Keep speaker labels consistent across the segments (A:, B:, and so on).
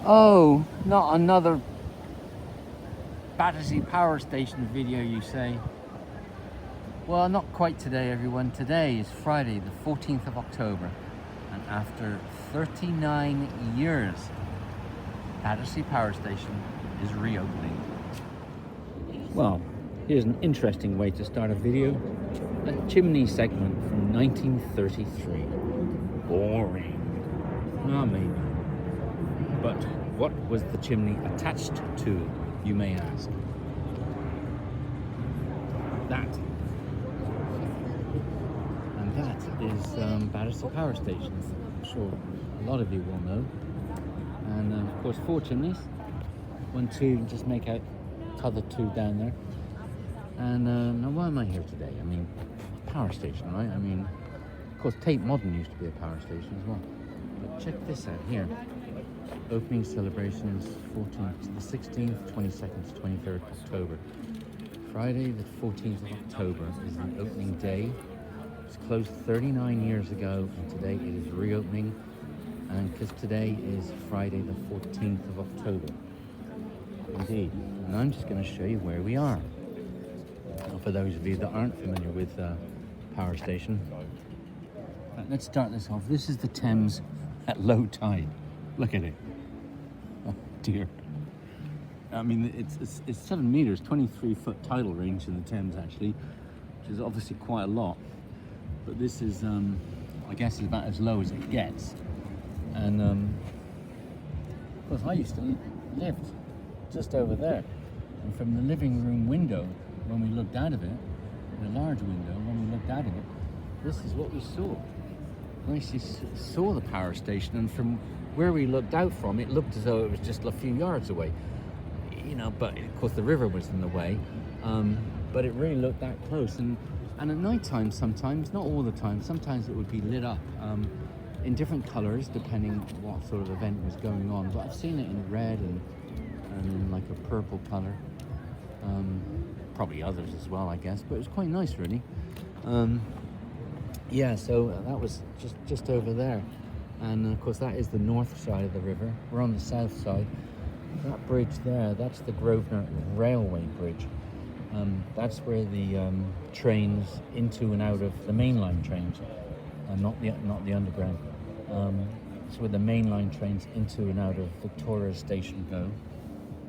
A: Oh, not another Battersea power station video, you say? Well, not quite today, everyone. Today is Friday, the 14th of October, and after 39 years, Battersea power station is reopening. Well, here's an interesting way to start a video. A chimney segment from 1933. Boring. Ah, maybe. But what was the chimney attached to, you may ask? That. And that is Battersea Power Station. I'm sure a lot of you will know. And of course, 4 chimneys. 1, 2, just make out other 2 down there. And now why am I here today? I mean, power station, right? I mean, of course, Tate Modern used to be a power station as well. But check this out here. Opening celebrations 14th to the 16th, 22nd to 23rd October. Friday the 14th of October is the opening day. It was closed 39 years ago, and today it is reopening. And because today is Friday the 14th of October. Indeed. And I'm just going to show you where we are. Now, for those of you that aren't familiar with power station, let's start this off. This is the Thames at low tide. Look at it. Oh dear. I mean, it's 7 meters, 23-foot tidal range in the Thames actually, which is obviously quite a lot. But this is, I guess, is about as low as it gets. And of course, I used to live just over there. And from the living room window, when we looked out of it, the large window, when we looked out of it, this is what we saw. We actually saw the power station, and from where we looked out from, it looked as though it was just a few yards away. You know, but of course the river was in the way. But it really looked that close. And at night time sometimes, not all the time, sometimes it would be lit up in different colours depending what sort of event was going on. But I've seen it in red and in like a purple colour. Probably others as well, I guess. But it was quite nice, really. Yeah, so that was just over there. And of course that is the north side of the river. We're on the south side. That bridge there, that's the Grosvenor Railway Bridge. That's where the trains into and out of the mainline trains, not the underground. It's where the mainline trains into and out of Victoria Station go,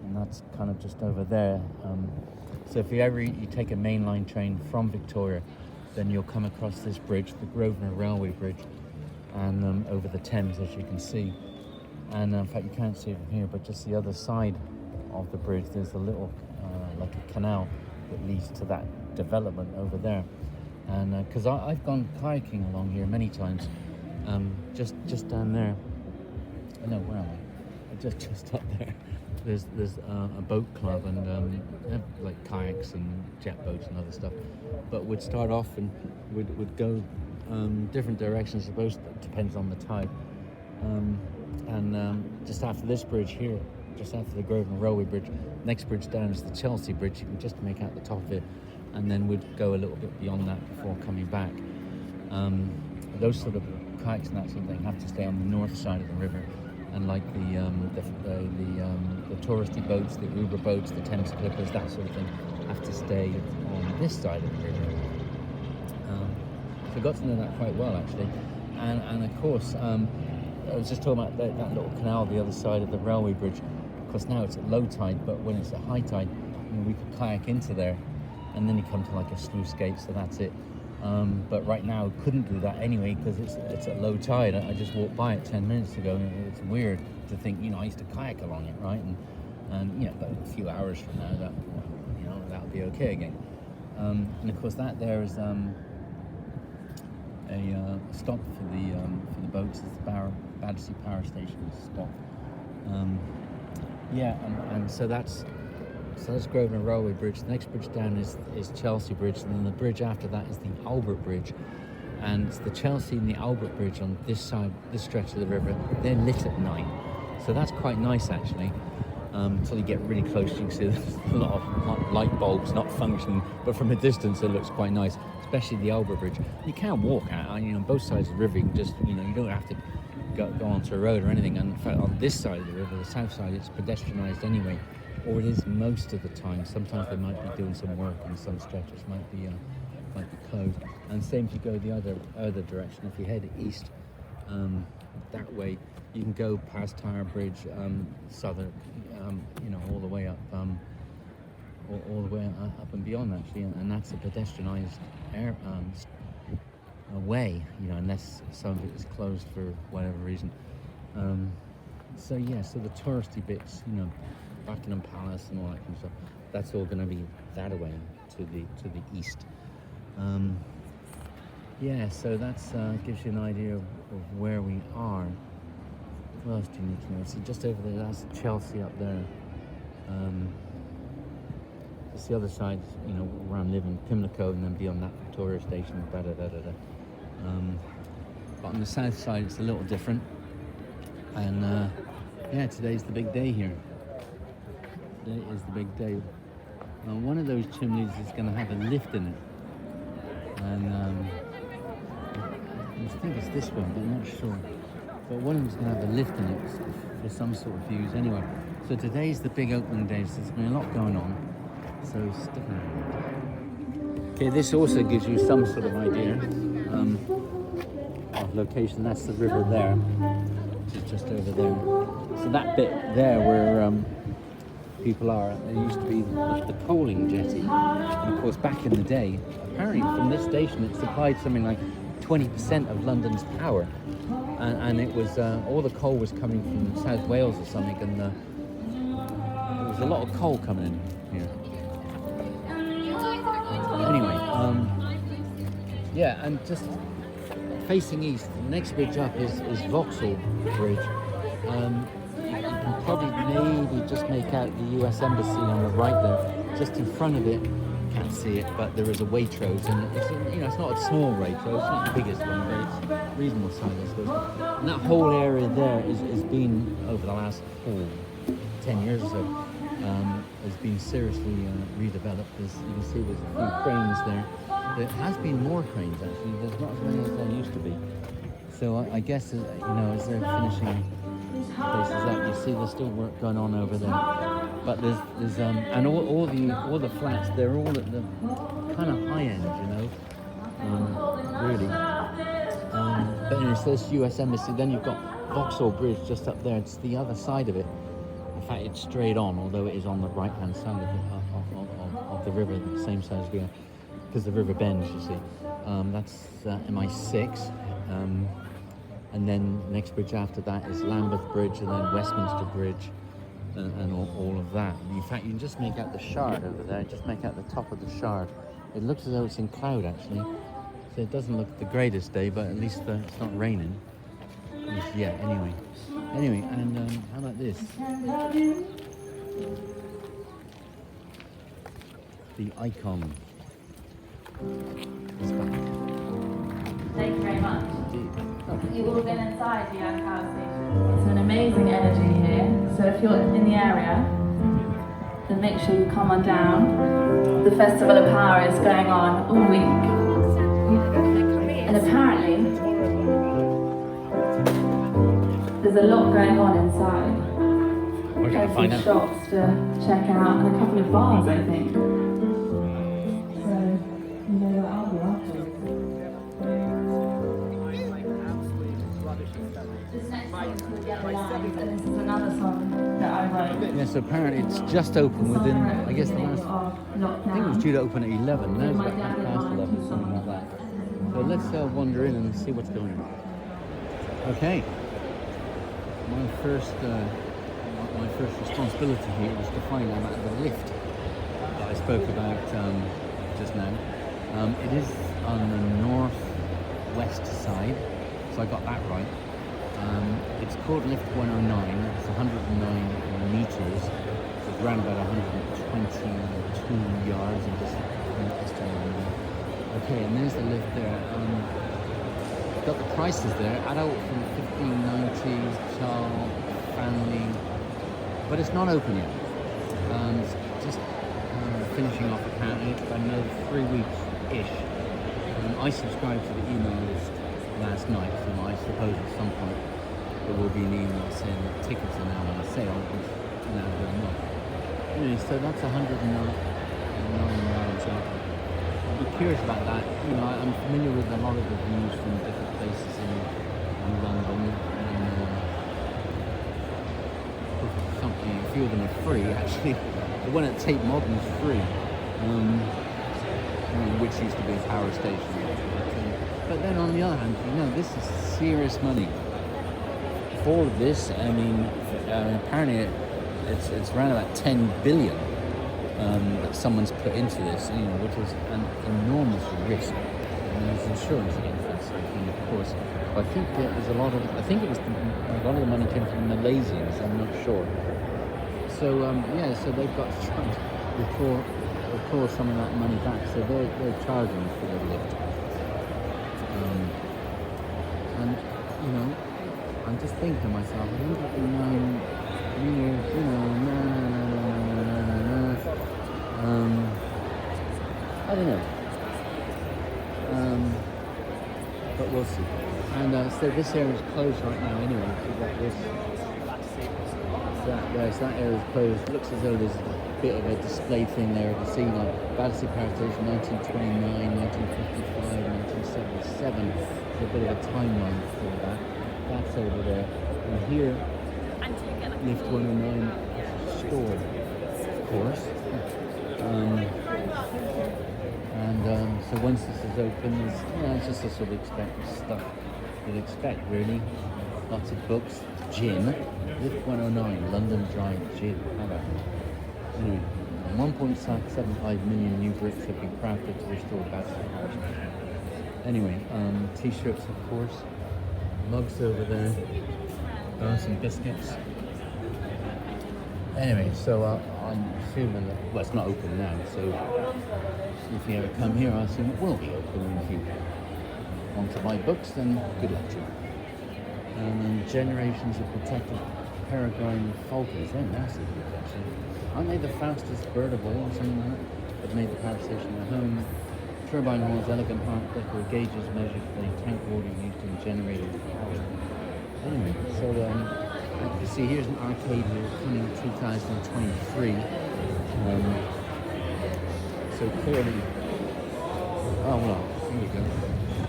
A: and that's kind of just over there. So if you take a mainline train from Victoria, then you'll come across this bridge, the Grosvenor Railway Bridge, and over the Thames, as you can see. And in fact, you can't see it from here, but just the other side of the bridge, there's a little, like a canal that leads to that development over there. And because I've gone kayaking along here many times, just down there. No, where am I? Just up there. There's a boat club, and they have like kayaks and jet boats and other stuff. But we'd start off and would go different directions. I suppose it depends on the tide. And just after this bridge here, just after the Grosvenor Railway Bridge, next bridge down is the Chelsea Bridge. You can just make out the top of it, and then we'd go a little bit beyond that before coming back. Those sort of kayaks and that sort of thing have to stay on the north side of the river, and like the touristy boats, the Uber boats, the Thames Clippers, that sort of thing, have to stay on this side of the river. So I got to know that quite well actually, and of course. I was just talking about that little canal the other side of the railway bridge. Of course, now it's at low tide, but when it's at high tide, we could kayak into there, and then you come to like a sluice gate, so that's it. But right now, I couldn't do that anyway because it's at low tide. I just walked by it 10 minutes ago, and it's weird to think, I used to kayak along it, right? And but a few hours from now, that'll be okay again. And of course, that there is a stop for the boats. It's the Battersea Power Station stop. And so that's Grosvenor Railway Bridge. The next bridge down is Chelsea Bridge, and then the bridge after that is the Albert Bridge. And the Chelsea and the Albert Bridge on this side, this stretch of the river, they're lit at night. So that's quite nice actually. Until you get really close, you can see there's a lot of light bulbs not functioning, but from a distance it looks quite nice, especially the Albert Bridge. You can walk out, on both sides of the river. You can just, you don't have to go onto a road or anything. And in fact, on this side of the river, the south side, it's pedestrianised anyway, or it is most of the time. Sometimes they might be doing some work, and some stretches might be closed. And same if you go the other direction. If you head east that way, you can go past Tower Bridge, southern, all the way up, all the way up and beyond actually, and that's a pedestrianised way, unless some of it is closed for whatever reason. So the touristy bits, Buckingham Palace and all that kind of stuff, that's all going to be that way to the east. So that's gives you an idea of where we are. What else do you need to know? See, just over there, that's Chelsea up there. It's the other side, where I'm living, Pimlico, and then beyond that, Victoria Station, But on the south side, it's a little different. And today's the big day here. Today is the big day. One of those chimneys is going to have a lift in it. And I think it's this one, but I'm not sure. But one of them's going to have a lift in it for some sort of views anyway. So today's the big opening day, so there's been a lot going on. So stick around. Okay, this also gives you some sort of idea of location. That's the river there, which is just over there. So that bit there where people are, there used to be the coaling jetty. And of course, back in the day, apparently from this station it supplied something like 20% of London's power. And it was, all the coal was coming from South Wales or something, and there was a lot of coal coming in here. Anyway, and just facing east, the next bridge up is Vauxhall Bridge. You can probably maybe just make out the US Embassy on the right there. Just in front of it, can't see it, but there is a Waitrose, and it's not a small Waitrose, it's not the biggest one, but it's reasonable size, I suppose. And that whole area there is been, over the last 10 years or so, has been seriously redeveloped. You can see there's a few cranes there. There has been more cranes actually. There's not as many as there used to be. So I guess as they're finishing places up, you see there's still work going on over there. But there's and all the flats, they're all at the kind of high end, really. But anyway, so this US Embassy. Then you've got Vauxhall Bridge just up there. It's the other side of it. In fact, it's straight on, although it is on the right-hand side of the river, the same side as we are, because the river bends, you see. That's MI6. And then the next bridge after that is Lambeth Bridge, and then Westminster Bridge, and all of that. In fact, you can just make out the Shard over there, just make out the top of the Shard. It looks as though it's in cloud, actually. So it doesn't look the greatest day, but at least it's not raining. Yeah, anyway, and how about this? The icon is back.
B: Thank you very much. You've all been inside the power station. It's an amazing energy here. So if you're in the area, then make sure you come on down. The Festival of Power is going on all week. And apparently, there's a lot going on inside.
A: Where can I find out?
B: Shops to check out, and a couple of bars, I think. This is another song that I wrote.
A: Yes, apparently it's just open within, I guess, the last, I think it was due to open at 11, now it's about 11, something like that. So let's wander in and see what's going on. Okay. My first responsibility here was to find out about the lift that I spoke about just now. It is on the northwest side, so I got that right. It's called Lift 109. It's 109 meters. So it's around about 122 yards. Okay, and there's the lift there. Got the prices there. Adult from $15.90, child, family, but it's not open yet. It's just finishing off accounting. It's about another 3 weeks-ish. I subscribed to the email list last night, so I suppose at some point there will be an email saying that tickets are now on sale, which now going up. Anyway, so that's 109 miles up. I'd be curious about that. You know, I'm familiar with a lot of the views from different places in London, and something. A few of them are free, actually. The one at Tate Modern is free, which used to be a power station. But then on the other hand, you know, this is serious money. For all of this, I mean, apparently it's around about 10 billion that someone's put into this, you know, which is an enormous risk. And there's insurance against that sort of thing, of course. But I think there's a lot of, I think it was a lot of the money came from the Malaysians, I'm not sure. So yeah, so they've got to try to recall some of that money back. So they're charging for the lift. And you know, I'm just thinking to myself, 109 years, you know, I don't know. But we'll see. And so this area is closed right now anyway. We've got this. That area is closed. It looks as though there's a bit of a display thing there to see, like Battersea Power Station 1929, 1955, 1977. There's a bit of a timeline for that. That's over there. And here, Lift 109 store, of course. So once this is open, it's just the sort of stuff you'd expect, really. Lots of books, gin. Lift 109, London Dry Gin. How about that? Anyway, 1.75 million new bricks have been crafted to restore Battersea Power Station. Anyway, t-shirts, of course. Mugs over there. Some biscuits. Anyway, so I'm assuming that, well, it's not open now, so if you ever come here, I assume it will be open. And if you want to buy books, then good luck to you. And generations of protected peregrine falcons, they're massive, actually. Aren't they the fastest bird of all, or something like that? That made the power station their home. Turbine halls, elegant art deco gauges measured for the tank water used in generating power. Anyway, so you see here's an arcade here coming 2023. So clearly, oh well, here we go.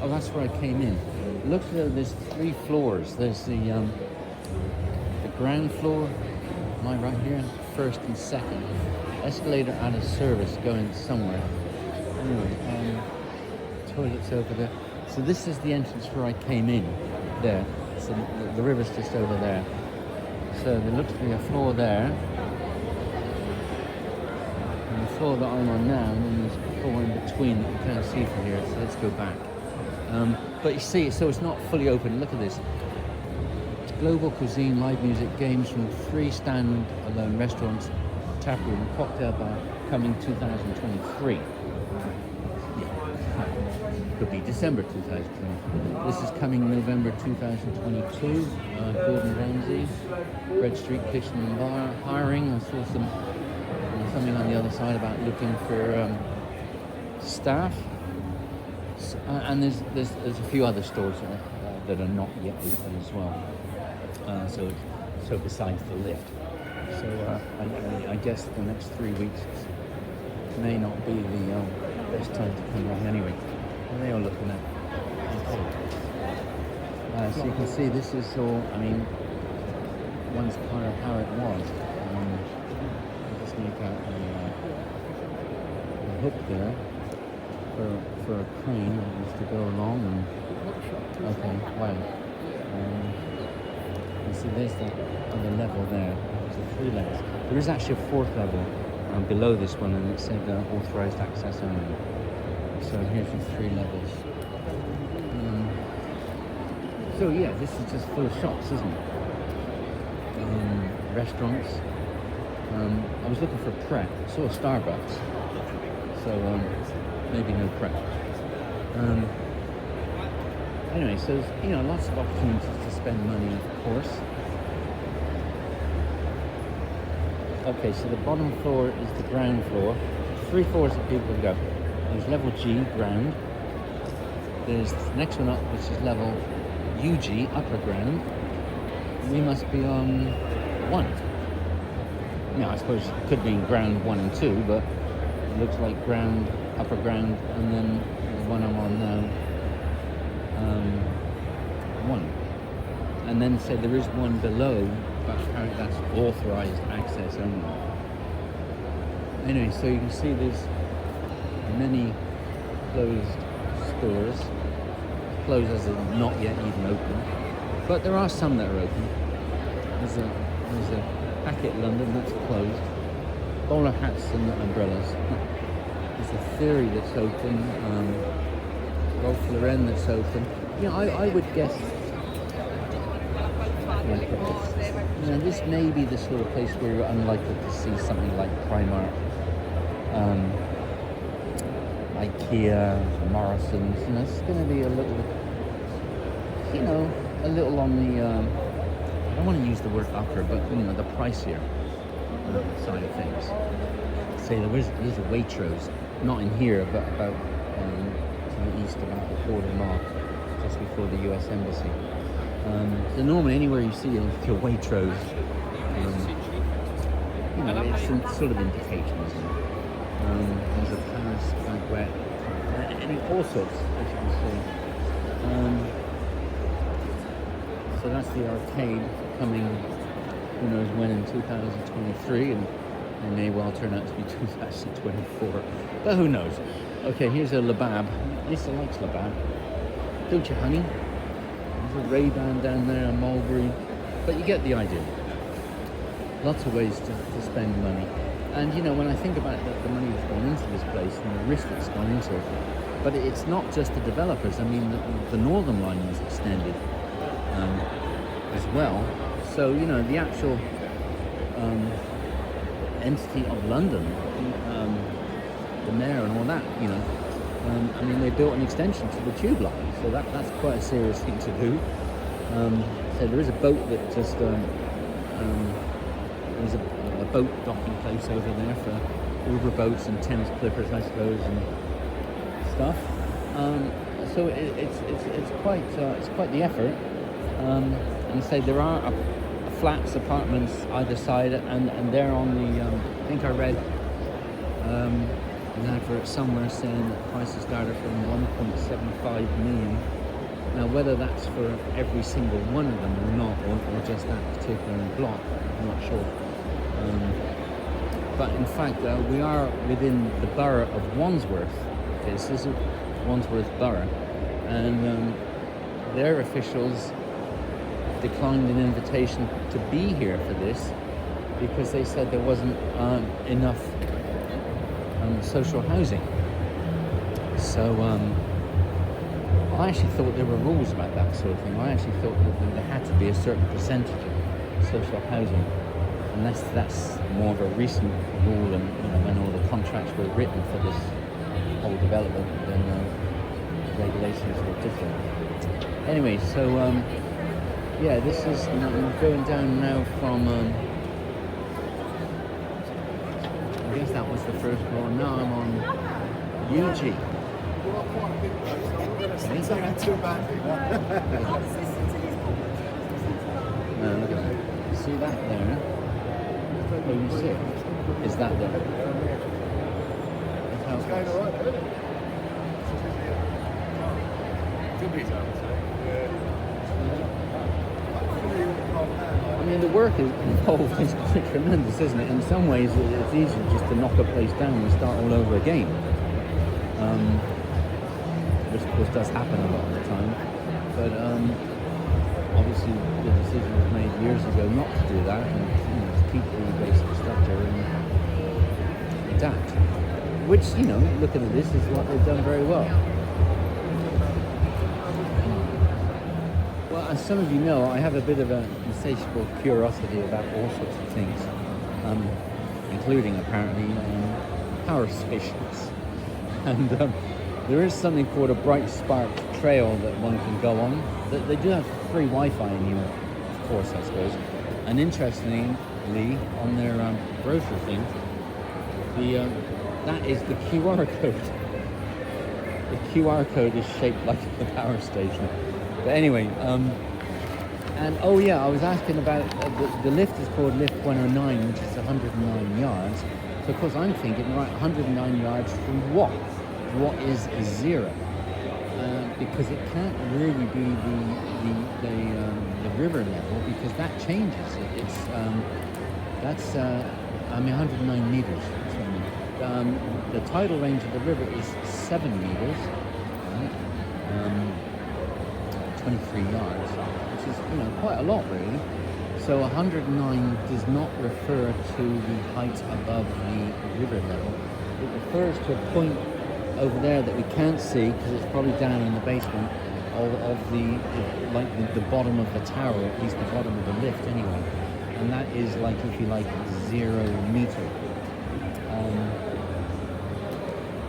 A: Oh, that's where I came in. Look, there's 3 floors. There's the ground floor, am I right here? First and second. Escalator out of service going somewhere. Anyway, toilets over there. So this is the entrance where I came in, there. So the river's just over there. So there looks to be a floor there. And the floor that I'm on now, and then there's a floor in between that you can't see from here, so let's go back. But you see, so it's not fully open. Look at this. It's global cuisine, live music, games from 3 stand-alone restaurants, tap room, and cocktail bar coming 2023. Could be December 2023. This is coming November 2022. Gordon Ramsay, Bread Street Kitchen and Bar hiring. I saw something on the other side about looking for staff. And there's a few other stores that are not yet open as well. So besides the lift. So I guess the next 3 weeks may not be the best time to come in anyway. What are they all looking at? So you can see this is all, I mean, once part of how it was. I'll just make out a hook there for a crane that used to go along and, okay, wow. You see there's the other level there. There's 3 levels. There is actually a 4th level below this one, and it said authorized access only. So here's the 3 levels. So yeah, this is just full of shops, isn't it? Restaurants. I was looking for prep. I saw a Starbucks. So maybe no prep. Anyway, so there's, lots of opportunities to spend money, of course. Okay, so the bottom floor is the ground floor. 3 floors that people can go. There's level G, ground. There's the next one up, which is level UG, upper ground. we must be on 1. Yeah, I suppose it could be ground 1 and 2, but it looks like upper ground, and then the one I'm on now, 1. And then say there is one below, but apparently that's authorized access only. Anyway, so you can see there's many closed stores. Closed as in not yet even open, but there are some that are open. There's a Hackett London that's closed. Bowler hats and umbrellas. There's a Theory that's open. Golf Lorraine that's open. I would guess. This may be the sort of place where you're unlikely to see something like Primark, IKEA, Morrison's. It's going to be a little, a little on the. I don't want to use the word upper, but the pricier side of things. Say there's a Waitrose, not in here, but about to the east, about the border mark, just before the U.S. Embassy. So normally anywhere you see your Waitrose, it's sort of indication, isn't it? There's a Paris banquet, all sorts, as you can see. So that's the arcade coming, who knows when, in 2023, and it may well turn out to be 2024, but who knows. Okay, here's a Labab. Lisa likes Labab, don't you, honey? There's a Ray-Ban down there, a Mulberry, but you get the idea. Lots of ways to spend money. And when I think about the money that's gone into this place and the risk that's gone into it, but it's not just the developers. I mean, the Northern Line was extended as well. So, the actual entity of London, the mayor and all that, they built an extension to the tube line. So that's quite a serious thing to do. So there is a boat that just, there's a boat docking place over there for Uber boats and Thames Clippers, I suppose, and stuff. So it's quite the effort. And say there are flats, apartments either side, and they're on the. I think I read an advert somewhere saying that prices started from 1.75 million. Now, whether that's for every single one of them or not, or just that particular block, I'm not sure. But in fact, we are within the borough of Wandsworth. This is Wandsworth Borough, and their officials declined an invitation to be here for this because they said there wasn't enough social housing. So I actually thought there were rules about that sort of thing. I actually thought that there had to be a certain percentage of social housing, unless that's more of a recent rule, and when all the contracts were written for this whole development, then the regulations were different. Anyway, so yeah, this is I'm going down now from I guess that was the first floor. Now I'm on UG. Look at that. See that there? Oh, you see it? Is that there? That's how it goes. I mean, the work involved is tremendous, isn't it? In some ways, it's easy just to knock a place down and start all over again. Which, of course, does happen a lot of the time. But obviously, the decision was made years ago not to do that, and to keep the basic structure and adapt. Which, looking at this, is what they've done very well. Well, as some of you know, I have a bit of an insatiable curiosity about all sorts of things, including apparently power stations. And there is something called a Bright Spark Trail that one can go on. They do have free Wi-Fi in here, of course, I suppose. And interestingly, on their brochure thing, that is the QR code. The QR code is shaped like a power station. But anyway, And oh yeah, I was asking about the lift is called lift 109, which is 109 yards. So of course I'm thinking, right, 109 yards from what? What is zero? Because it can't really be the river level, because that changes. It's that's I mean 109 meters. The tidal range of the river is 7 meters, right? 23 yards, which is, you know, quite a lot really. So 109 does not refer to the height above the river level. It refers to a point over there that we can't see because it's probably down in the basement of the bottom of the tower, or at least the bottom of the lift anyway. And that is, like, if you like, 0 meter.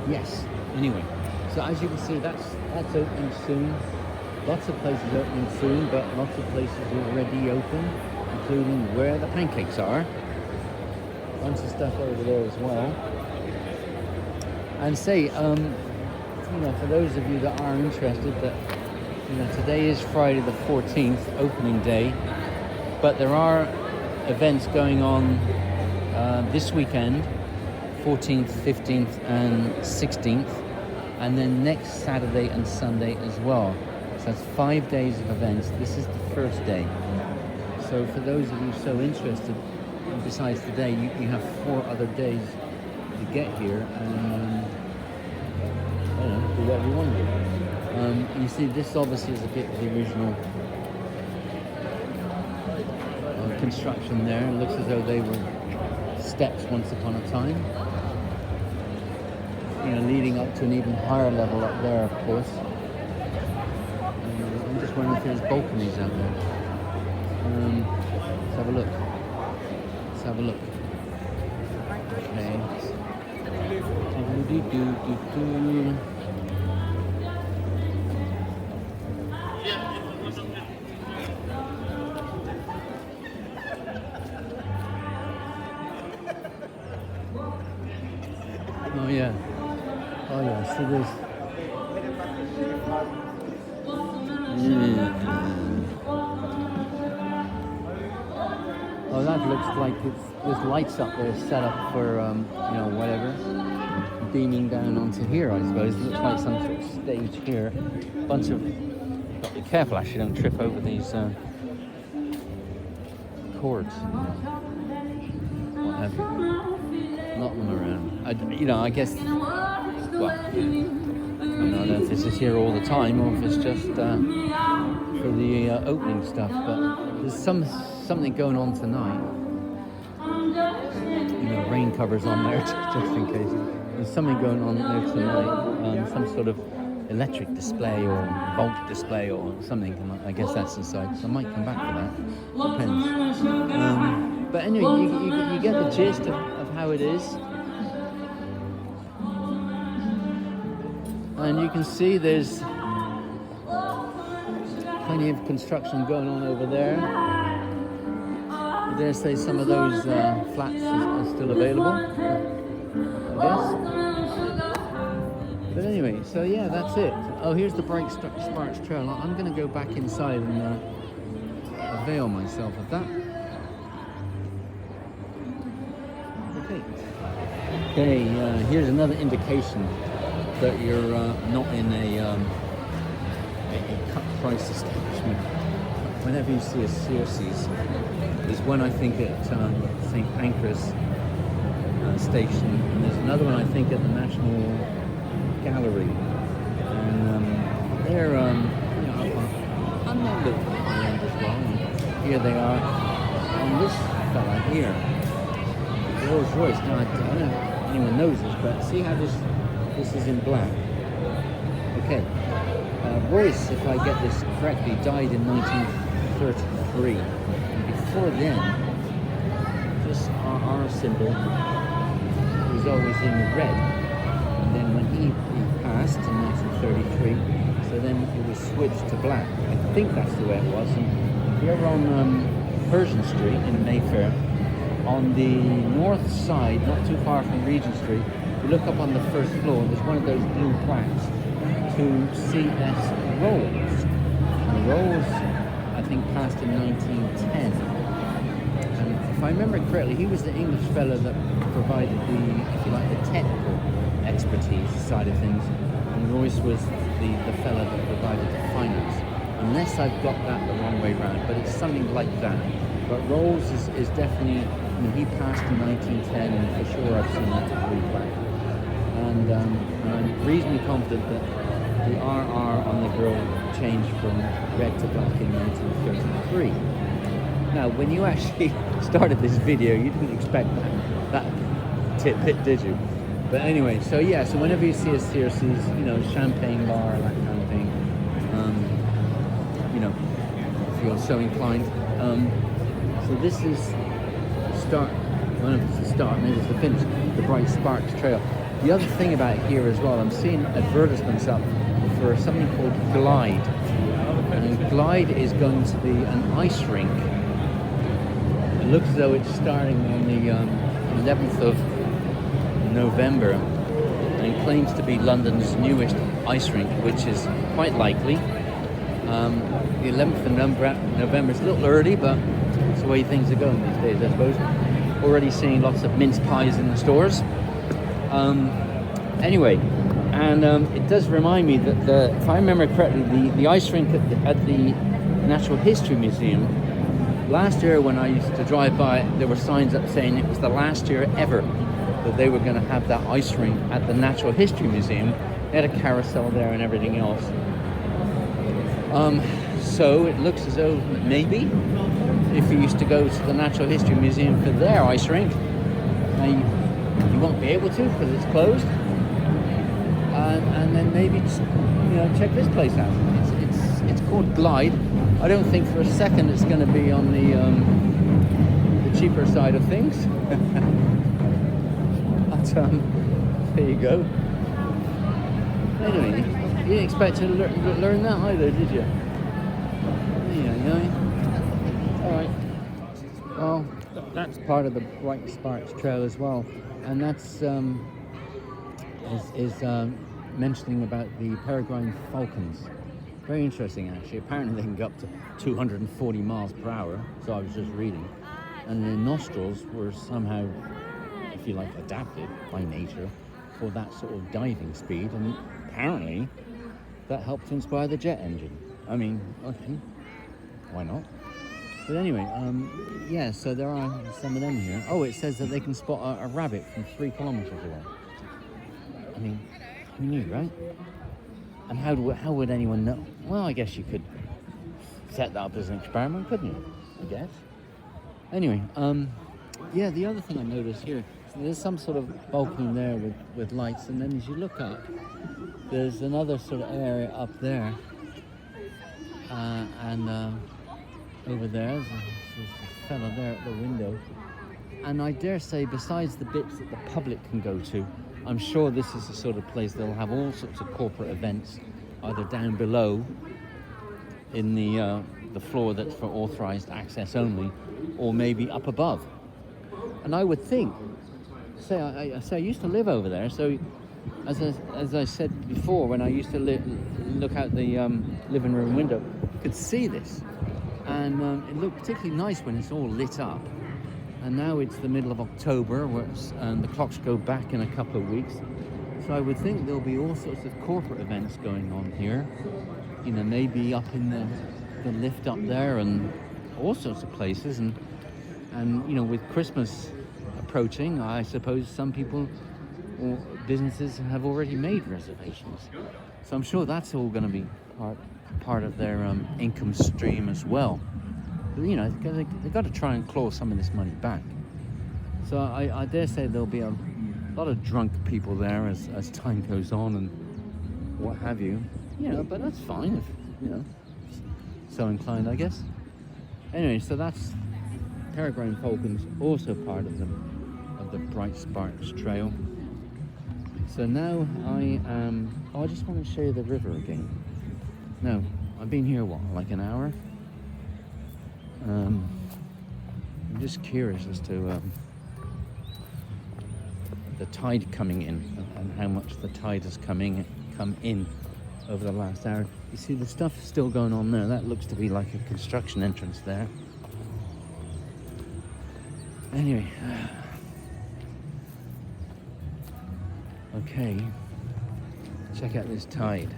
A: Yes. Anyway, so as you can see, that's opening soon. Lots of places opening soon, but lots of places already open, including where the pancakes are. Bunch of stuff over there as well. And say, you know, for those of you that are interested, that, you know, today is Friday the 14th, opening day, but there are events going on this weekend, 14th, 15th, and 16th, and then next Saturday and Sunday as well. So that's 5 days of events. This is the first day. So for those of you so interested, besides today, you have 4 other days to get here and I don't know, do whatever you want to do. You see, this obviously is a bit of the original construction there. It looks as though they were steps once upon a time. You know, leading up to an even higher level up there, of course. I'm just wondering if there's balconies out there. Let's have a look. Let's have a look. Okay. Oh yeah. Oh yeah. See this. Oh, that looks like there's lights up there set up for you know, whatever, beaming down onto here, I suppose. It looks like some sort of stage here. Bunch of, got to be careful actually, don't trip over these cords. What have you? Not them around. You know, I guess. Well, I don't know if this is here all the time or if it's just for the opening stuff. But there's something going on tonight. You know, rain covers on there just in case. There's something going on there tonight. Some sort of electric display or volt display or something. I guess that's inside. So I might come back for that. Depends. But anyway, you get the gist of how it is. And you can see there's plenty of construction going on over there. I dare say some of those flats are still available, I guess. But anyway, so yeah, that's it. Oh, here's the Bright Sparks Trail. I'm going to go back inside and avail myself of that. Okay, here's another indication that you're not in a cut price establishment. Whenever you see a Searcy's, there's one I think at St. Pancras station, and there's another one I think at the National Gallery, and they're you know, on the high end as well. And here they are on this fella here, Rolls Royce. Now I don't know if anyone knows this, but see how this is in black. Okay, Royce, if I get this correctly, died in 1933. And before then, this R symbol was always in red. And then when he passed in 1933, so then it was switched to black. I think that's the way it was. And if you're on Persian Street in Mayfair, on the north side, not too far from Regent Street, you look up on the first floor, there's one of those blue plaques to CS Rolls. And Rolls I think passed in 1910. And if I remember correctly, he was the English fellow that provided the, if you like, the technical expertise side of things, and Royce was the fellow that provided the finance. Unless I've got that the wrong way round, but it's something like that. But Rolls is definitely, I mean, he passed in 1910, and for sure I've seen that read back. And I'm reasonably confident that the RR on the grill changed from red to black in 1933. Now, when you actually started this video, you didn't expect that tidbit, did you? But anyway, so yeah, so whenever you see a Sears, you know, champagne bar, that kind of thing, you know, if you're so inclined. So this is the start, well, it's the start, maybe it's the finish, the Bright Sparks Trail. The other thing about here as well, I'm seeing advertisements up for something called Glide. And Glide is going to be an ice rink. It looks as though it's starting on the 11th of November, and it claims to be London's newest ice rink, which is quite likely. The 11th of November is a little early, but it's the way things are going these days, I suppose. Already seeing lots of mince pies in the stores. Anyway, and it does remind me that if I remember correctly, the ice rink at the Natural History Museum, last year when I used to drive by, there were signs up saying it was the last year ever that they were going to have that ice rink at the Natural History Museum. They had a carousel there and everything else. So it looks as though maybe if you used to go to the Natural History Museum for their ice rink, you won't be able to because it's closed. And then maybe just, you know, check this place out. It's called Glide. I don't think for a second it's going to be on the cheaper side of things. But there you go. Anyway, you didn't expect to learn that either, did you? Yeah. All right. Well, that's part of the Bright Sparks Trail as well, and that's is mentioning about the peregrine falcons. Very interesting, actually. Apparently they can go up to 240 miles per hour, so I was just reading. And their nostrils were somehow, if you like, adapted by nature for that sort of diving speed, and apparently that helped to inspire the jet engine. I mean, okay, why not? But anyway, yeah, so there are some of them here. Oh, it says that they can spot a rabbit from 3 kilometers away. I mean, who knew, right? And how would anyone know? Well, I guess you could set that up as an experiment, couldn't you? I guess. Anyway, yeah, the other thing I noticed here, there's some sort of balcony there with lights, and then as you look up, there's another sort of area up there, and over there, there's a fellow there at the window. And I dare say, besides the bits that the public can go to, I'm sure this is the sort of place they'll have all sorts of corporate events, either down below in the floor that's for authorized access only, or maybe up above. And I would think, I used to live over there, so as I said before, when I used to look out the living room window, you could see this. And it looked particularly nice when it's all lit up. And now it's the middle of October, and the clocks go back in a couple of weeks. So I would think there'll be all sorts of corporate events going on here. You know, maybe up in the lift up there, and all sorts of places. And you know, with Christmas approaching, I suppose some people or businesses have already made reservations. So I'm sure that's all going to be part of their income stream as well. But, you know, they've got to try and claw some of this money back. So I dare say there'll be a lot of drunk people there as time goes on and what have you. You know, but that's fine if, you know, so inclined, I guess. Anyway, so that's peregrine falcons, also part of the Bright Sparks Trail. So now I just want to show you the river again. Now, I've been here, like an hour? I'm just curious as to the tide coming in and how much the tide has come in over the last hour. You see the stuff still going on there. That looks to be like a construction entrance there. Anyway. Okay. Check out this tide.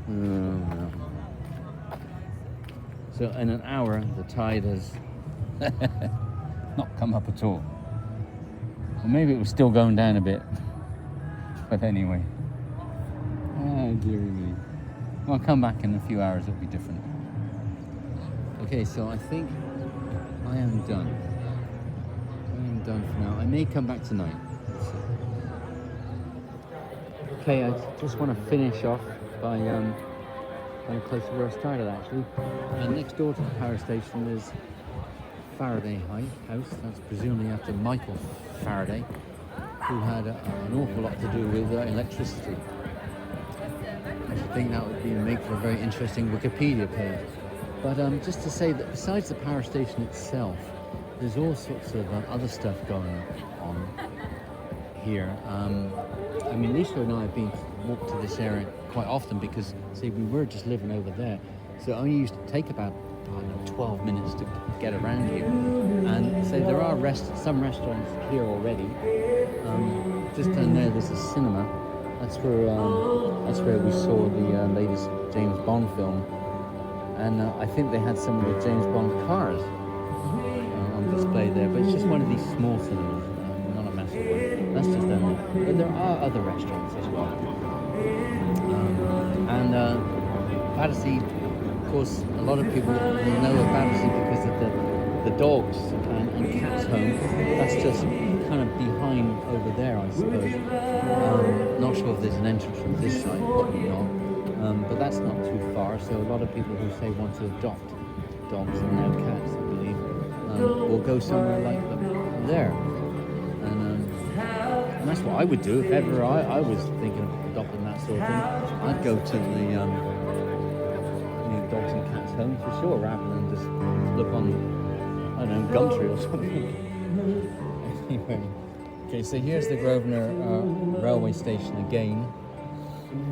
A: No. So in an hour, the tide has not come up at all. Or maybe it was still going down a bit. But anyway. Oh, dearie me. Well, I'll come back in a few hours, it'll be different. Okay, so I think I am done. I am done for now. I may come back tonight. Let's see. Okay, I just want to finish off by going close to where I started actually. And next door to the power station is Faraday House. That's presumably after Michael Faraday, who had an awful lot to do with electricity. I should think that would make for a very interesting Wikipedia page. But just to say that besides the power station itself, there's all sorts of other stuff going on here. I mean, Lisa and I have been walked to this area quite often because, see, we were just living over there, so it only used to take about 12 minutes to get around here. And so there are some restaurants here already. Just down there's a cinema. That's where we saw the latest James Bond film, and I think they had some of the James Bond cars on display there. But it's just one of these small cinemas, not a massive one. That's just down there. But there are other restaurants as well. And Battersea, of course, a lot of people will know of Battersea because of the dogs and cats home. That's just kind of behind over there, I suppose. Not sure if there's an entrance from this side, probably not. But that's not too far, so a lot of people who say want to adopt dogs and now cats, I believe, will go somewhere like there. And that's what I would do if ever I was thinking of adopting that sort of thing. I'd go to the dogs and cats home for sure, rather than just look on, I don't know, Gumtree or something. Anyway, okay, so here's the Grosvenor railway station again, and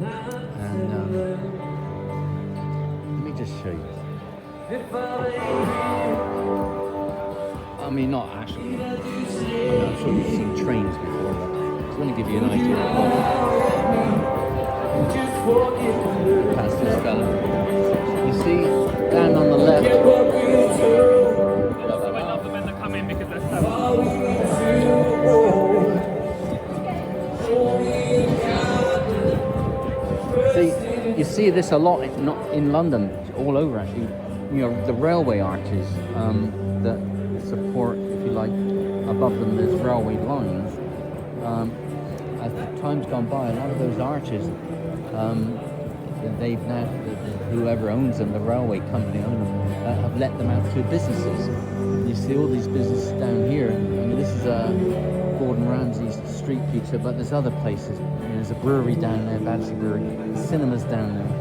A: let me just show you. I mean, not actually. I'm sure you've seen trains before, but just want to give you an idea. Past this fella. You see, down on the left.
C: I love them when they come in because they're
A: See, you see this a lot, not in London, all over actually. You know, the railway arches that support, if you like, above them there's railway lines. As time's gone by, a lot of those arches, they've now, whoever owns them, the railway company owns them, have let them out to businesses. You see all these businesses down here. I mean, this is Gordon Ramsay's street pizza, but there's other places. You know, there's a brewery down there, Battersea Brewery, cinemas down there.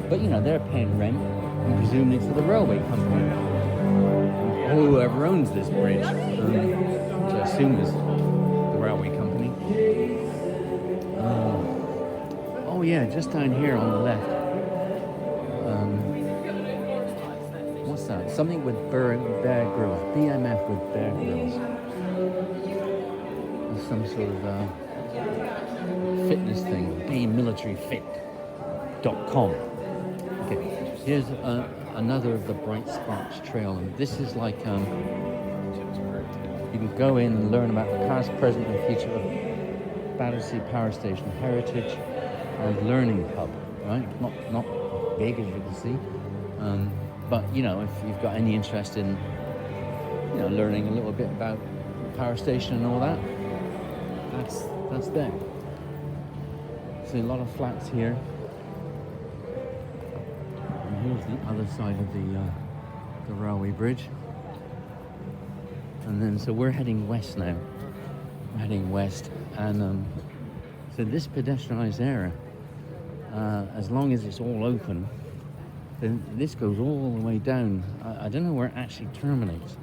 A: But you know, they're paying rent, and presumably for the railway company, or whoever owns this bridge, which I assume is the railway company. Oh yeah, just down here on the left. What's that? Something with Bear Grylls. BMF with Bear Grylls. There's some sort of fitness thing. BeMilitaryFit.com. Okay, here's another of the Bright Sparks Trail, and this is like you can go in and learn about the past, present, and future of Battersea Power Station Heritage and Learning Hub. Right, not big as you can see. But you know, if you've got any interest in, you know, learning a little bit about the power station and all that, that's there. See a lot of flats here. And here's the other side of the railway bridge. And then so we're heading west now. We're heading west, and so this pedestrianised area, as long as it's all open, then this goes all the way down. I don't know where it actually terminates.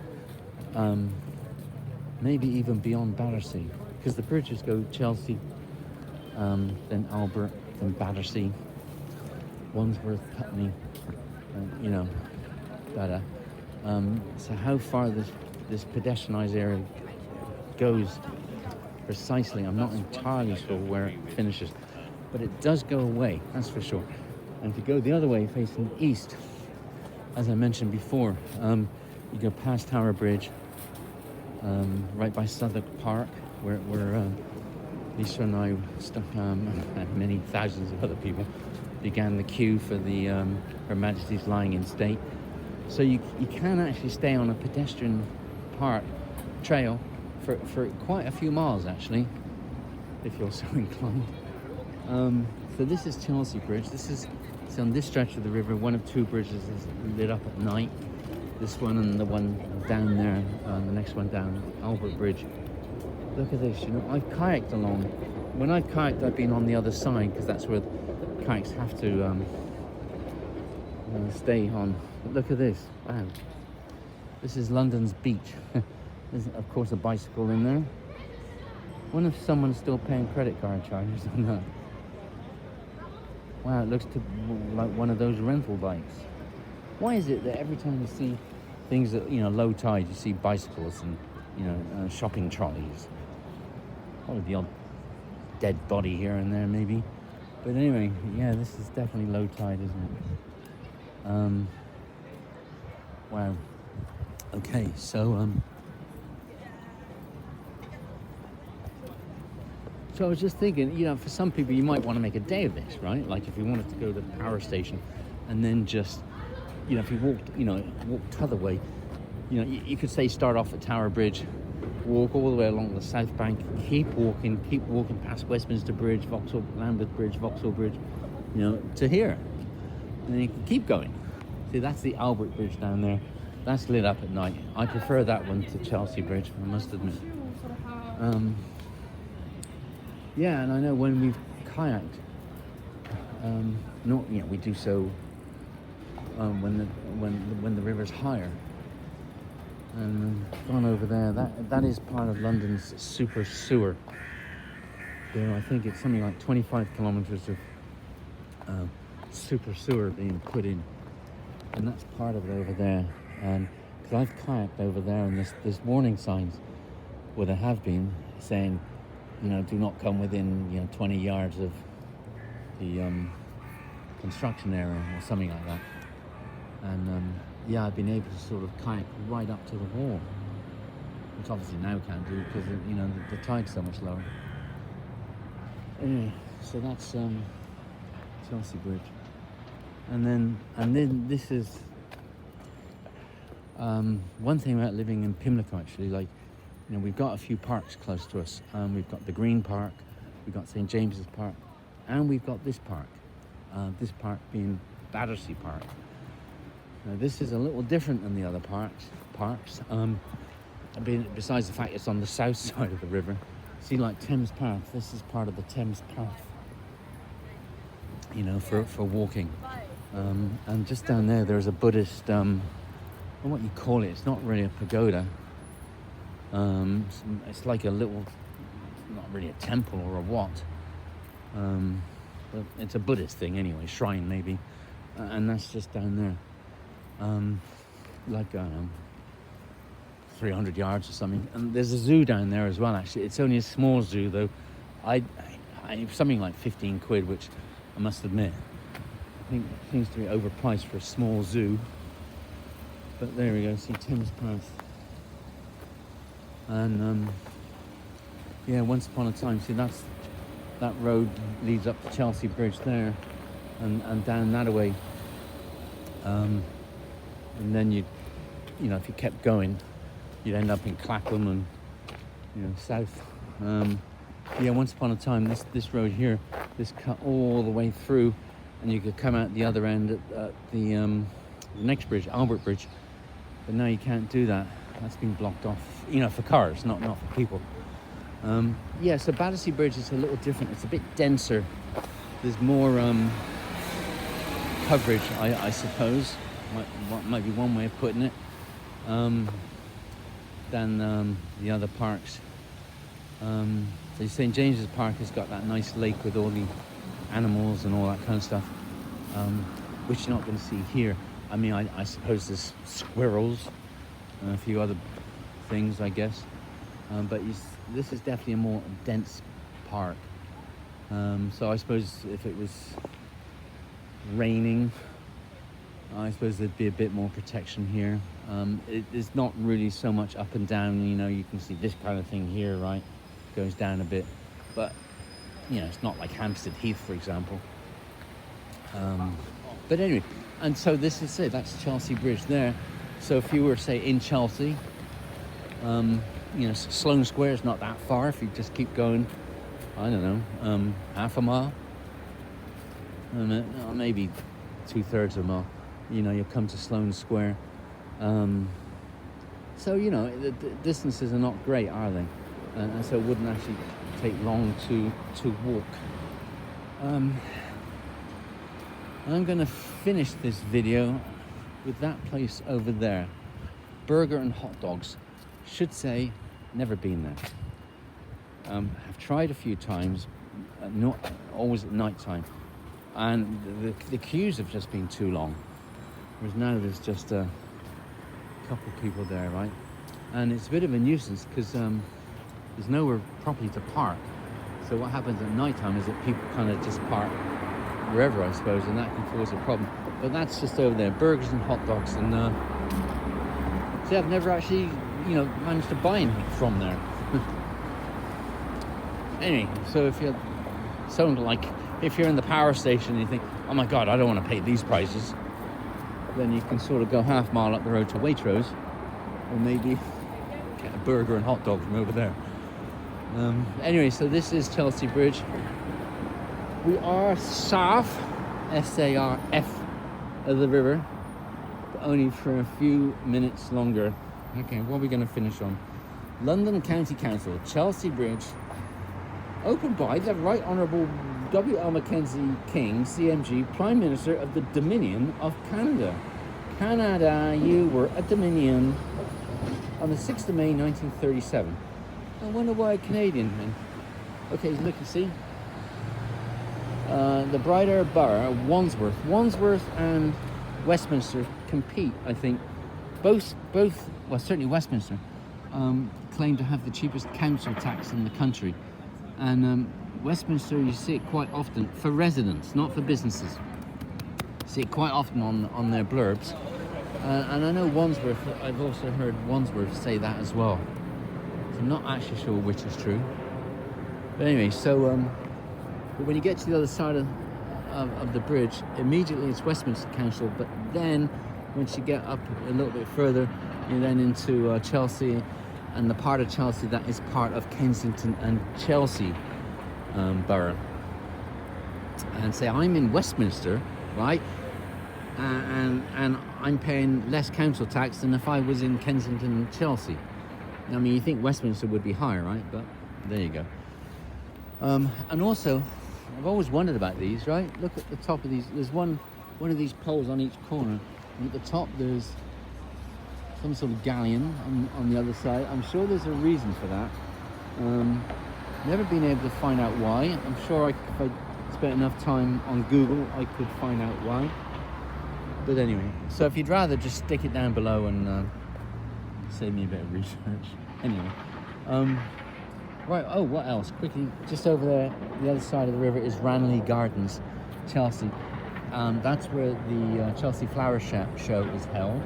A: Maybe even beyond Battersea, because the bridges go Chelsea, then Albert, then Battersea, Wandsworth, Putney, you know, better. So how far this pedestrianised area goes precisely, I'm not entirely sure where it finishes, but it does go away, that's for sure. And if you go the other way, facing east, as I mentioned before, you go past Tower Bridge, right by Southwark Park, where Lisa and I, and many thousands of other people, began the queue for the Her Majesty's Lying in State. So you can actually stay on a pedestrian park trail for quite a few miles, actually, if you're so inclined. So this is Chelsea Bridge. It's on this stretch of the river. One of two bridges is lit up at night. This one and the one down there, the next one down, Albert Bridge. Look at this, you know, I've kayaked along. When I've kayaked, I've been on the other side, because that's where kayaks have to stay on. But look at this, wow. This is London's beach. There's, of course, a bicycle in there. I wonder if someone's still paying credit card charges on that. Wow, it looks like one of those rental bikes. Why is it that every time you see things that, you know, low tide, you see bicycles and, you know, shopping trolleys? Probably the odd dead body here and there, maybe. But anyway, yeah, this is definitely low tide, isn't it? Wow. Okay, so I was just thinking, you know, for some people you might want to make a day of this, right? Like if you wanted to go to the power station and then just, you know, if you walked the other way, you know, you could say start off at Tower Bridge, walk all the way along the south bank, keep walking past Westminster Bridge, Lambeth Bridge, Vauxhall Bridge, you know, to here. And then you can keep going. See, that's the Albert Bridge down there. That's lit up at night. I prefer that one to Chelsea Bridge, I must admit. Yeah, and I know when we've kayaked, we do so when the river's higher. And gone over there. That is part of London's super sewer. There, I think it's something like 25 kilometres of super sewer being put in, and that's part of it over there. And because I've kayaked over there, and there's warning signs, where there have been, saying, you know, do not come within, you know, 20 yards of the construction area or something like that. And yeah, I've been able to sort of kayak right up to the wall, which obviously now can't do because, you know, the tide's so much lower. Anyway, so that's Chelsea Bridge, and then this is one thing about living in Pimlico, actually. Like, you know, we've got a few parks close to us. We've got the Green Park, we've got St James's Park, and we've got this park. This park being Battersea Park. Now, this is a little different than the other parks. Besides the fact it's on the south side of the river. See, like Thames Path, this is part of the Thames Path, you know, for walking. And just down there's a Buddhist, I don't know what you call it, it's not really a pagoda. It's like a little, not really a temple or a what. But it's a Buddhist thing anyway, shrine maybe. And that's just down there. Like, I don't know, 300 yards or something. And there's a zoo down there as well, actually. It's only a small zoo, though. I something like 15 quid, which I must admit, I think it seems to be overpriced for a small zoo. But there we go, see Thames Path. And yeah, once upon a time, see, that road leads up to Chelsea Bridge there, and down that way. And then you know, if you kept going, you'd end up in Clapham and, you know, south. Yeah, once upon a time, this road here, this cut all the way through, and you could come out the other end at the next bridge, Albert Bridge. But now you can't do that. That's been blocked off, you know, for cars, not for people. Yeah, so Battersea Bridge is a little different. It's a bit denser. There's more coverage, I suppose. Might be one way of putting it, than the other parks. So St James's Park has got that nice lake with all the animals and all that kind of stuff. which you're not going to see here. I mean, I suppose there's squirrels and a few other things, I guess. But this is definitely a more dense park. So I suppose if it was raining, I suppose there'd be a bit more protection here. It's not really so much up and down, you know, you can see this kind of thing here, right? Goes down a bit. But, you know, it's not like Hampstead Heath, for example. But anyway, and so this is it. That's Chelsea Bridge there. So if you were, say, in Chelsea, you know, Sloane Square is not that far. If you just keep going, I don't know, half a mile, maybe 2/3 of a mile, you know, you'll come to Sloane Square. So, you know, the distances are not great, are they? And so it wouldn't actually take long to walk. I'm going to finish this video with that place over there. Burger and hot dogs. Should say, never been there. I've tried a few times, not always at night time. And the queues have just been too long. Whereas now there's just a couple of people there, right? And it's a bit of a nuisance because there's nowhere properly to park. So what happens at night time is that people kind of just park wherever, I suppose, and that can cause a problem. But that's just over there, burgers and hot dogs, and see, I've never actually, you know, managed to buy anything from there. Anyway, so if you're if you're in the power station and you think, oh my god, I don't want to pay these prices, then you can sort of go half mile up the road to Waitrose, or maybe get a burger and hot dog from over there. Anyway, so this is Chelsea Bridge. We are south, S-A-R-F, of the river, but only for a few minutes longer. Okay, what are we going to finish on? London County Council, Chelsea Bridge, opened by the Right Honourable W.L. Mackenzie King, CMG, Prime Minister of the Dominion of Canada. Canada, you were a Dominion on the 6th of May 1937. I wonder why a Canadian thing. Okay, look, you see. The brighter borough, Wandsworth and Westminster compete, I think. Both, well, certainly Westminster, claim to have the cheapest council tax in the country. And Westminster, you see it quite often for residents, not for businesses. You see it quite often on their blurbs. And I know Wandsworth, I've also heard Wandsworth say that as well. So I'm not actually sure which is true. But anyway, so but when you get to the other side of the bridge, immediately it's Westminster Council, but then once you get up a little bit further, you're then into Chelsea, and the part of Chelsea that is part of Kensington and Chelsea borough. And say, I'm in Westminster, right? And I'm paying less council tax than if I was in Kensington and Chelsea. I mean, you think Westminster would be higher, right? But there you go. And also, I've always wondered about these, right? Look at the top of these. There's one of these poles on each corner. And at the top, there's some sort of galleon on the other side. I'm sure there's a reason for that. Never been able to find out why. I'm sure if I spent enough time on Google, I could find out why. But anyway, so if you'd rather just stick it down below and save me a bit of research. Anyway, right, oh, what else? Quickly, just over there, the other side of the river is Ranelagh Gardens, Chelsea. That's where the Chelsea Flower Show is held.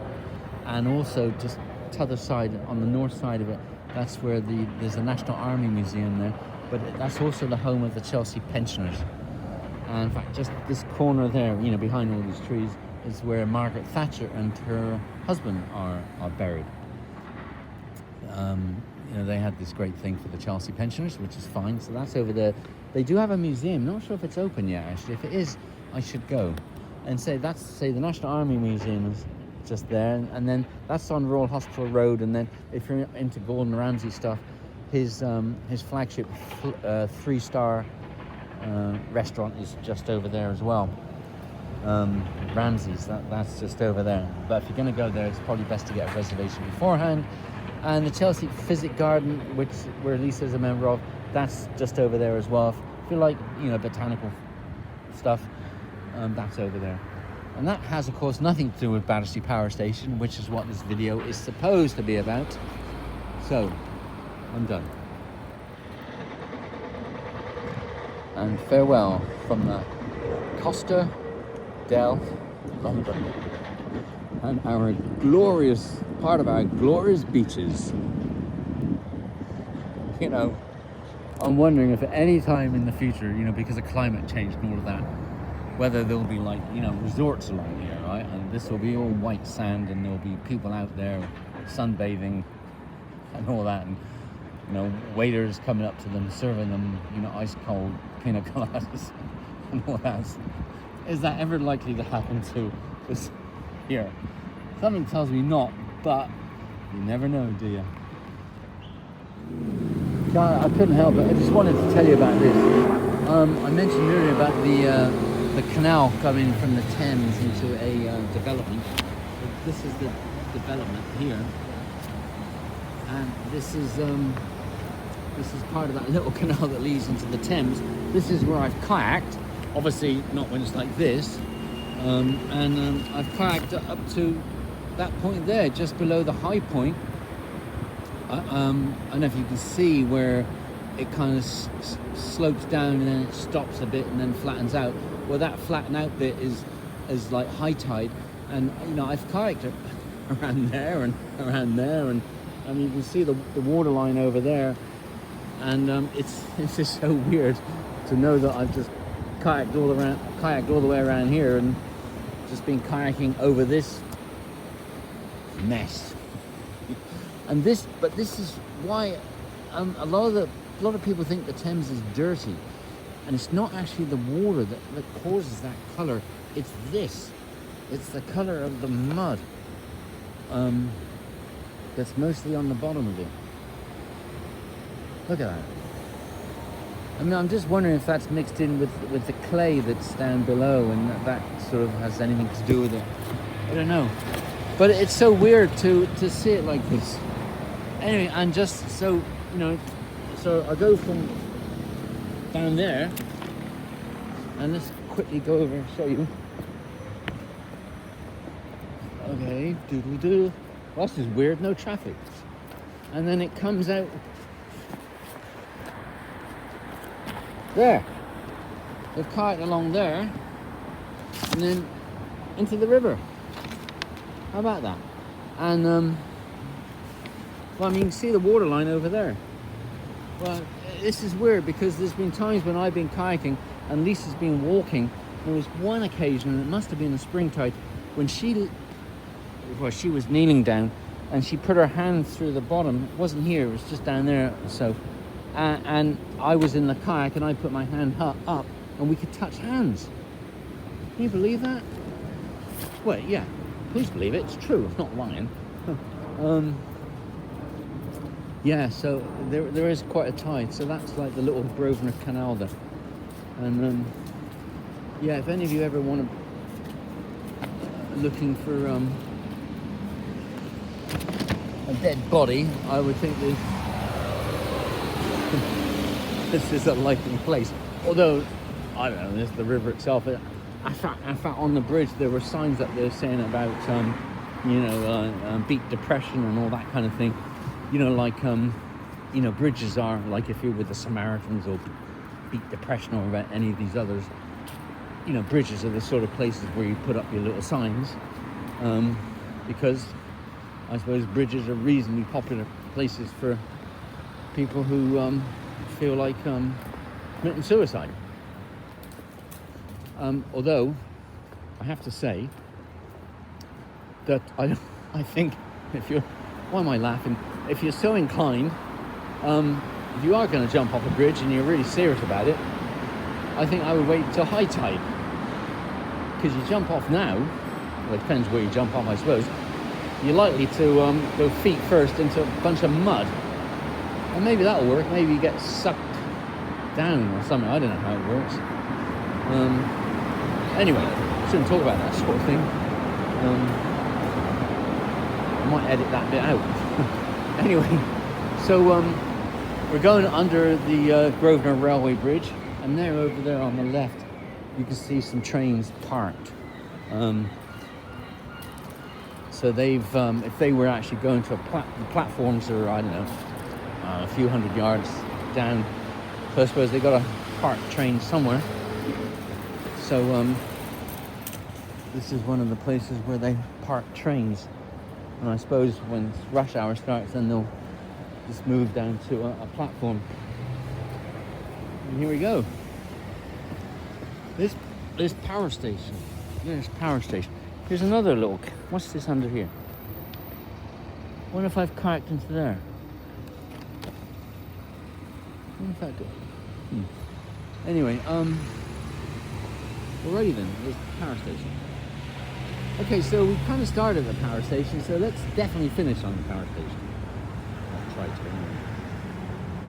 A: And also just to the other side, on the north side of it, that's where there's a National Army Museum there. But that's also the home of the Chelsea pensioners. And in fact, just this corner there, you know, behind all these trees, is where Margaret Thatcher and her husband are buried. You know, they had this great thing for the Chelsea pensioners, which is fine. So that's over there. They do have a museum. Not sure if it's open yet, actually. If it is, I should go. And say the National Army Museum is just there, and then that's on Royal Hospital Road. And then if you're into Gordon Ramsay stuff, his flagship 3-star restaurant is just over there as well. Ramsay's, that's just over there. But if you're going to go there, it's probably best to get a reservation beforehand. And the Chelsea Physic Garden, where Lisa's a member of, that's just over there as well. If you like, you know, botanical stuff, that's over there. And that has, of course, nothing to do with Battersea Power Station, which is what this video is supposed to be about. So, I'm done. And farewell from the Costa del London and our glorious, part of our glorious beaches. You know, I'm wondering if at any time in the future, you know, because of climate change and all of that, whether there'll be like, you know, resorts along here, right? And this will be all white sand and there'll be people out there sunbathing and all that. And, you know, waiters coming up to them, serving them, you know, ice cold pina coladas and all that. Is that ever likely to happen to us here? Something tells me not, but you never know, do you? God, I couldn't help it. I just wanted to tell you about this. I mentioned earlier about the canal coming from the Thames into a development. This is the development here, and this is part of that little canal that leads into the Thames. This is where I've kayaked, obviously not when it's like this, and I've kayaked up to that point there, just below the high point. I don't know if you can see where it kind of slopes down and then it stops a bit and then flattens out. Well, that flatten out bit is like high tide, and you know, I've kayaked around there and around there, and you can see the water line over there, and it's just so weird to know that I've just kayaked all the way around here and just been kayaking over this mess. And this is why a lot of people think the Thames is dirty, and it's not actually the water that causes that color. It's this. It's the color of the mud that's mostly on the bottom of it. Look at that. I mean, I'm just wondering if that's mixed in with the clay that's down below, and that sort of has anything to do with it. I don't know. But it's so weird to see it like this. Anyway, and just so, you know, so I go from down there, and let's quickly go over and show you. Okay, doodle-doo. Well, this is weird, no traffic. And then it comes out there. They've kayaked along there, and then into the river. How about that? And, well, I mean, you can see the water line over there. Well, this is weird because there's been times when I've been kayaking and Lisa's been walking. There was one occasion, and it must have been the springtide, when she was kneeling down and she put her hand through the bottom. It wasn't here, it was just down there. So, and I was in the kayak and I put my hand up and we could touch hands. Can you believe that? Well, yeah, please believe it. It's true. I'm not lying. Yeah, so there is quite a tide. So that's like the little Grosvenor Canal there. And yeah, if any of you ever want to looking for a dead body, I would think this is a likely place. Although I don't know, there's the river itself. In fact, on the bridge there were signs up there saying about beat depression and all that kind of thing. You know, like bridges are like if you're with the Samaritans or beat depression or about any of these others. You know, bridges are the sort of places where you put up your little signs, because I suppose bridges are reasonably popular places for people who feel like committing suicide. Although I have to say that I think if you're, why am I laughing? If you're so inclined, if you are going to jump off a bridge and you're really serious about it, I think I would wait till high tide. Because you jump off now, well, it depends where you jump off, I suppose, you're likely to go feet first into a bunch of mud. And maybe that'll work. Maybe you get sucked down or something. I don't know how it works. Anyway, shouldn't talk about that sort of thing. I might edit that bit out. Anyway, so we're going under the Grosvenor Railway Bridge, and there over there on the left you can see some trains parked. So they've, if they were actually going to the platforms are, I don't know, a few hundred yards down. So I suppose they got to park train somewhere. So this is one of the places where they park trains. And I suppose when rush hour starts, then they'll just move down to a platform. And here we go. This power station. There's power station. Here's another little. What's this under here? Wonder if I've carked into there. Wonder if I go. Anyway, alrighty then. There's the power station. Okay, so we kind of started at the power station, so let's definitely finish on the power station. I'll try to anyway.